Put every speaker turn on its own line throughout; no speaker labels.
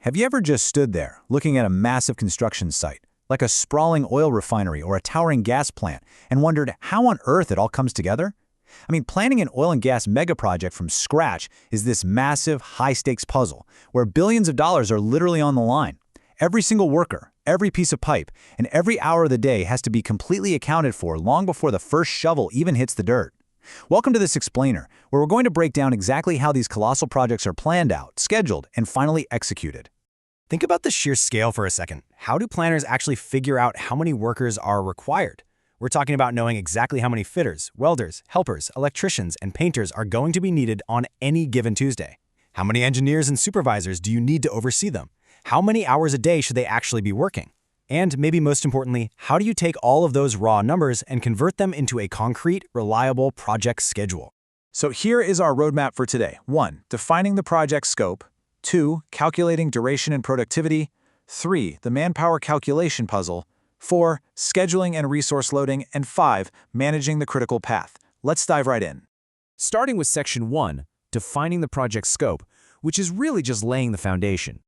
Have you ever just stood there, looking at a massive construction site, like a sprawling oil refinery or a towering gas plant, and wondered how on earth it all comes together? Planning an oil and gas megaproject from scratch is this massive, high-stakes puzzle, where billions of dollars are literally on the line. Every single worker, every piece of pipe, and every hour of the day has to be completely accounted for long before the first shovel even hits the dirt. Welcome to this explainer, where we're going to break down exactly how these colossal projects are planned out, scheduled, and finally executed.
Think about the sheer scale for a second. How do planners actually figure out how many workers are required? We're talking about knowing exactly how many fitters, welders, helpers, electricians, and painters are going to be needed on any given Tuesday. How many engineers and supervisors do you need to oversee them? How many hours a day should they actually be working? And maybe most importantly, how do you take all of those raw numbers and convert them into a concrete, reliable project schedule?
So here is our roadmap for today. 1. Defining the project scope. 2. Calculating duration and productivity. 3. The manpower calculation puzzle. 4. Scheduling and resource loading. And 5. Managing the critical path. Let's dive right in.
Starting with Section 1, defining the project scope, which is really just laying the foundation.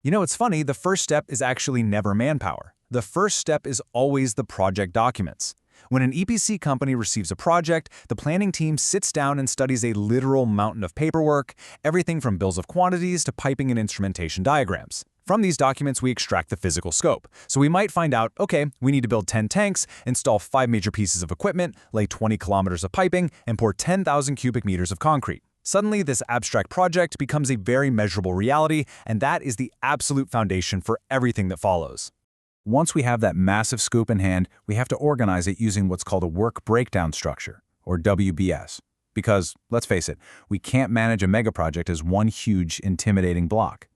You know, it's funny, the first step is actually never manpower. The first step is always the project documents. When an EPC company receives a project, the planning team sits down and studies a literal mountain of paperwork, everything from bills of quantities to piping and instrumentation diagrams. From these documents, we extract the physical scope. So we might find out, okay, we need to build 10 tanks, install 5 major pieces of equipment, lay 20 kilometers of piping, and pour 10,000 cubic meters of concrete. Suddenly, this abstract project becomes a very measurable reality, and that is the absolute foundation for everything that follows. Once we have that massive scope in hand, we have to organize it using what's called a work breakdown structure, or WBS. Because, let's face it, we can't manage a megaproject as one huge, intimidating block.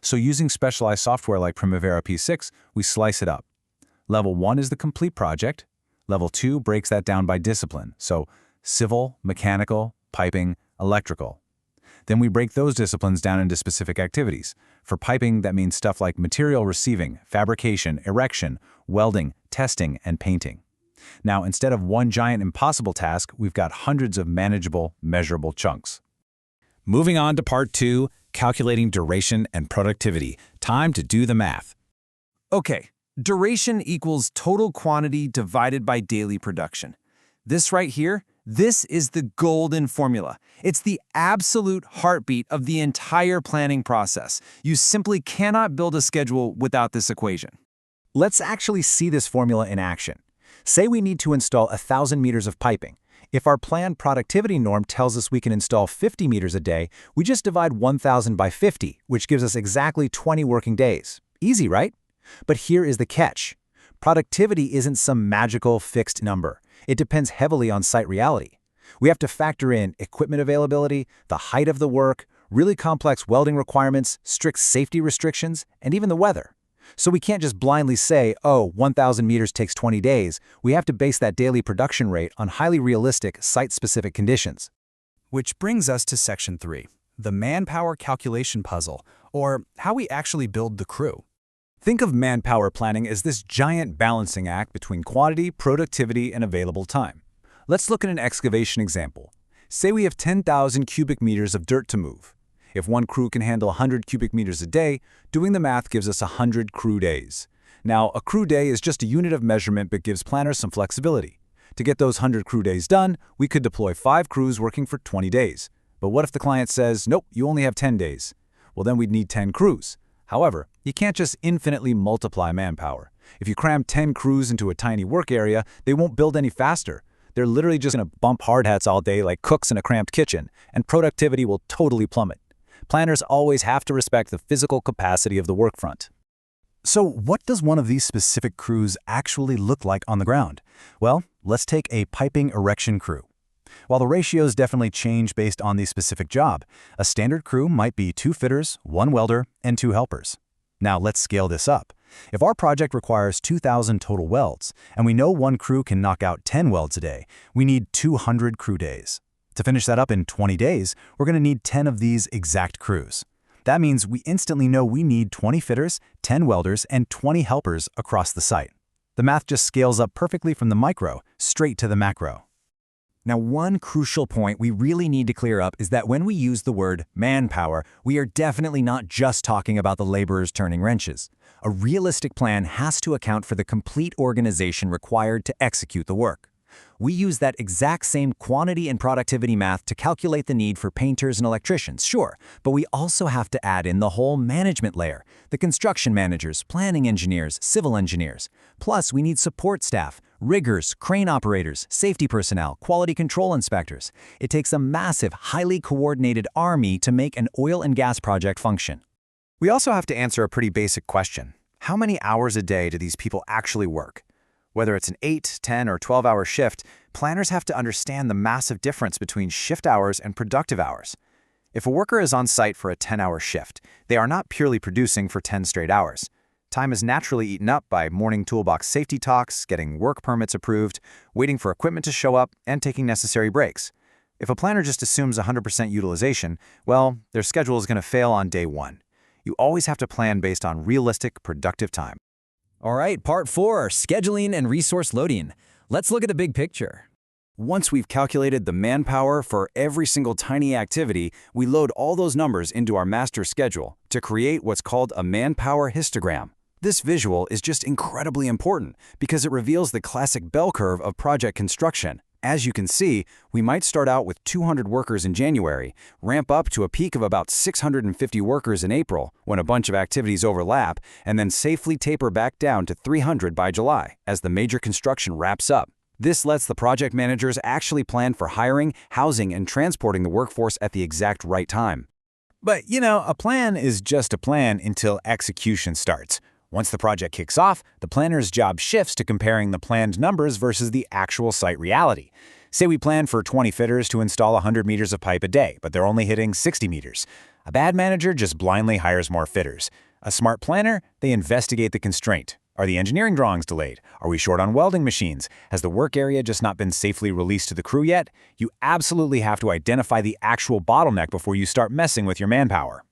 So using specialized software like Primavera P6, we slice it up. Level 1 is the complete project. Level 2 breaks that down by discipline, so civil, mechanical, piping, electrical. Then we break those disciplines down into specific activities. For piping, that means stuff like material receiving, fabrication, erection, welding, testing, and painting. Now, instead of one giant impossible task, we've got hundreds of manageable, measurable chunks.
Moving on to Part 2, calculating duration and productivity. Time to do the math.
Okay, duration equals total quantity divided by daily production. This right here, this is the golden formula. It's the absolute heartbeat of the entire planning process. You simply cannot build a schedule without this equation.
Let's actually see this formula in action. Say we need to install 1,000 meters of piping. If our planned productivity norm tells us we can install 50 meters a day, we just divide 1,000 by 50, which gives us exactly 20 working days. Easy, right? But here is the catch. Productivity isn't some magical fixed number. It depends heavily on site reality. We have to factor in equipment availability, the height of the work, really complex welding requirements, strict safety restrictions, and even the weather. So we can't just blindly say, oh, 1,000 meters takes 20 days. We have to base that daily production rate on highly realistic, site-specific conditions.
Which brings us to Section 3, the manpower calculation puzzle, or how we actually build the crew.
Think of manpower planning as this giant balancing act between quantity, productivity, and available time. Let's look at an excavation example. Say we have 10,000 cubic meters of dirt to move. If one crew can handle 100 cubic meters a day, doing the math gives us 100 crew days. Now, a crew day is just a unit of measurement but gives planners some flexibility. To get those 100 crew days done, we could deploy 5 crews working for 20 days. But what if the client says, nope, you only have 10 days? Well, then we'd need 10 crews. However, you can't just infinitely multiply manpower. If you cram 10 crews into a tiny work area, they won't build any faster. They're literally just going to bump hard hats all day like cooks in a cramped kitchen, and productivity will totally plummet. Planners always have to respect the physical capacity of the workfront.
So what does one of these specific crews actually look like on the ground? Well, let's take a piping erection crew. While the ratios definitely change based on the specific job, a standard crew might be 2 fitters, 1 welder, and 2 helpers. Now let's scale this up. If our project requires 2,000 total welds, and we know one crew can knock out 10 welds a day, we need 200 crew days. To finish that up in 20 days, we're going to need 10 of these exact crews. That means we instantly know we need 20 fitters, 10 welders, and 20 helpers across the site. The math just scales up perfectly from the micro straight to the macro.
Now, one crucial point we really need to clear up is that when we use the word manpower, we are definitely not just talking about the laborers turning wrenches. A realistic plan has to account for the complete organization required to execute the work. We use that exact same quantity and productivity math to calculate the need for painters and electricians, sure, but we also have to add in the whole management layer, the construction managers, planning engineers, civil engineers. Plus, we need support staff, riggers, crane operators, safety personnel, quality control inspectors. It takes a massive, highly coordinated army to make an oil and gas project function.
We also have to answer a pretty basic question. How many hours a day do these people actually work? Whether it's an 8, 10, or 12-hour shift, planners have to understand the massive difference between shift hours and productive hours. If a worker is on site for a 10-hour shift, they are not purely producing for 10 straight hours. Time is naturally eaten up by morning toolbox safety talks, getting work permits approved, waiting for equipment to show up, and taking necessary breaks. If a planner just assumes 100% utilization, well, their schedule is going to fail on day one. You always have to plan based on realistic, productive time.
All right, part 4, scheduling and resource loading. Let's look at the big picture.
Once we've calculated the manpower for every single tiny activity, we load all those numbers into our master schedule to create what's called a manpower histogram. This visual is just incredibly important because it reveals the classic bell curve of project construction. As you can see, we might start out with 200 workers in January, ramp up to a peak of about 650 workers in April when a bunch of activities overlap, and then safely taper back down to 300 by July as the major construction wraps up. This lets the project managers actually plan for hiring, housing, and transporting the workforce at the exact right time.
But, a plan is just a plan until execution starts. Once the project kicks off, the planner's job shifts to comparing the planned numbers versus the actual site reality. Say we plan for 20 fitters to install 100 meters of pipe a day, but they're only hitting 60 meters. A bad manager just blindly hires more fitters. A smart planner, they investigate the constraint. Are the engineering drawings delayed? Are we short on welding machines? Has the work area just not been safely released to the crew yet? You absolutely have to identify the actual bottleneck before you start messing with your manpower.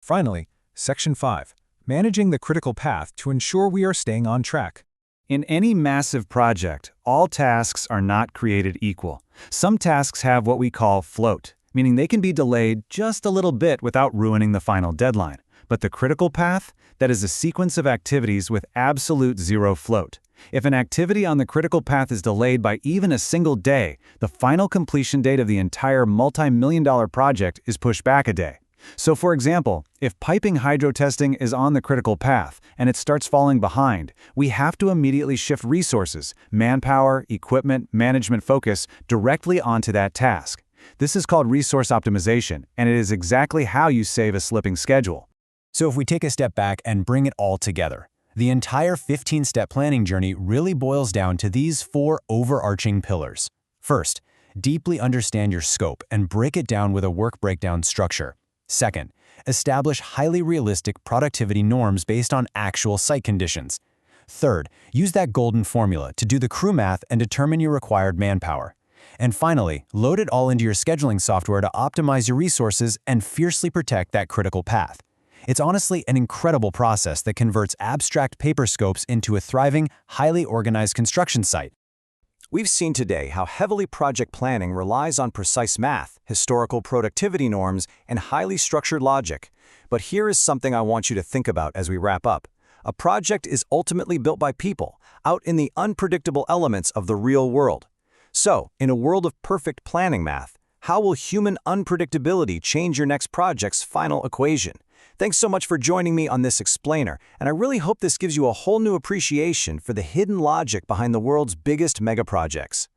Finally, Section 5. Managing the critical path to ensure we are staying on track.
In any massive project, all tasks are not created equal. Some tasks have what we call float, meaning they can be delayed just a little bit without ruining the final deadline. But the critical path, that is a sequence of activities with absolute zero float. If an activity on the critical path is delayed by even a single day, the final completion date of the entire multi-million-dollar project is pushed back a day. So for example, if piping hydro testing is on the critical path and it starts falling behind, we have to immediately shift resources, manpower, equipment, management focus directly onto that task. This is called resource optimization, and it is exactly how you save a slipping schedule.
So if we take a step back and bring it all together, the entire 15-step planning journey really boils down to these 4 overarching pillars. First, deeply understand your scope and break it down with a work breakdown structure. Second, establish highly realistic productivity norms based on actual site conditions. Third, use that golden formula to do the crew math and determine your required manpower. And finally, load it all into your scheduling software to optimize your resources and fiercely protect that critical path. It's honestly an incredible process that converts abstract paper scopes into a thriving, highly organized construction site.
We've seen today how heavily project planning relies on precise math, historical productivity norms, and highly structured logic. But here is something I want you to think about as we wrap up. A project is ultimately built by people, out in the unpredictable elements of the real world. So, in a world of perfect planning math, how will human unpredictability change your next project's final equation? Thanks so much for joining me on this explainer, and I really hope this gives you a whole new appreciation for the hidden logic behind the world's biggest mega projects.